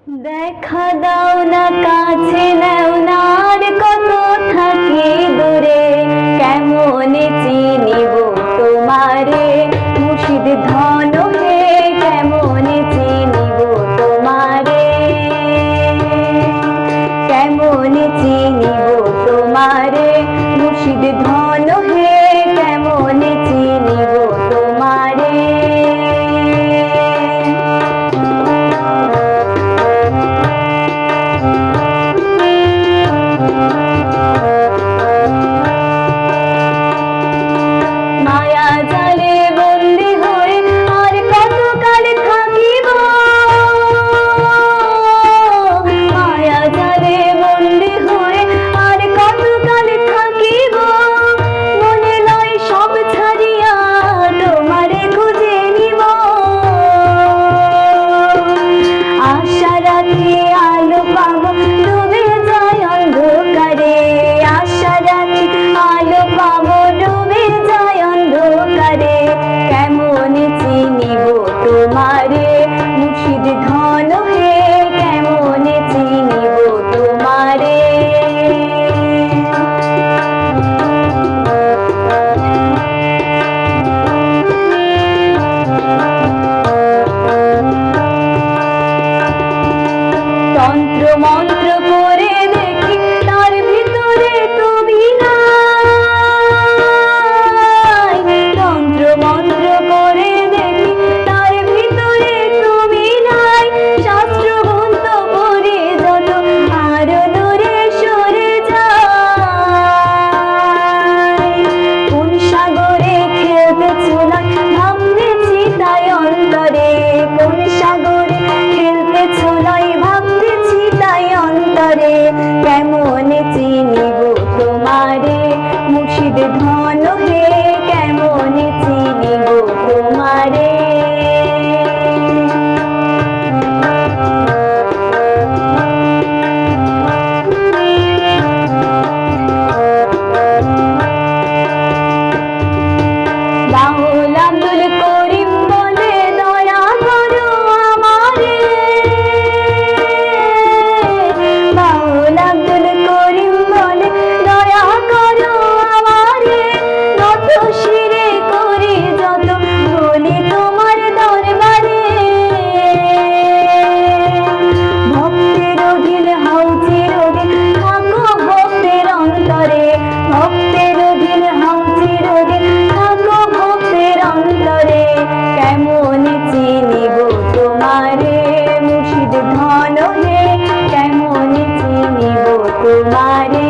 দেখা দাও না কাছে নেও না আর কত থাকি দূরে, কেমনে চিনিব তোমারে মুর্শিদ ধন হে, কেমনে চিনিব তোমারে, কেমনে চিনিব তোমারে মুর্শিদ ধন হে, কেমনে চিনিব তোমারে। তোমারে মুর্শিদ ধন হে, কেমনে চিনিব তোমারে। তন্ত্র মন্ত্র করে দেখি তার ভিতরে তুমি নাই, তন্ত্র মন্ত্র করে দেখি তার ভিতরে তুমি নাই, শাস্ত্র গ্রন্থ পড়ে যত আরো দূরে সরে যায়, কোন সাগরে খেলতেছো না ভাবতেছি তাই অন্তরে, কোন সাগরে খেলতেছো নাই ভাবতেছি তাই অন্তরে, কেমনে চিনিব তোমারে মুর্শিদ ধন হে, কেমনে চিনিব তোমারে। বাউল আব্দুল করিম বলে দয়া করো আমারে, বাউল আব্দুল করিম বলে দয়া করো আমারে, নত শিরে করি যত বলি তোমার দরবারে, ভক্তের অধীন হও চিরদিন থাকো ভক্তের অন্তরে, ভক্তের অধীন হও চিরদিন থাকো ভক্তের অন্তরে, কেমনে চিনিব তোমারে মুর্শিদ ধন হে, কেমনে চিনিব তোমারে।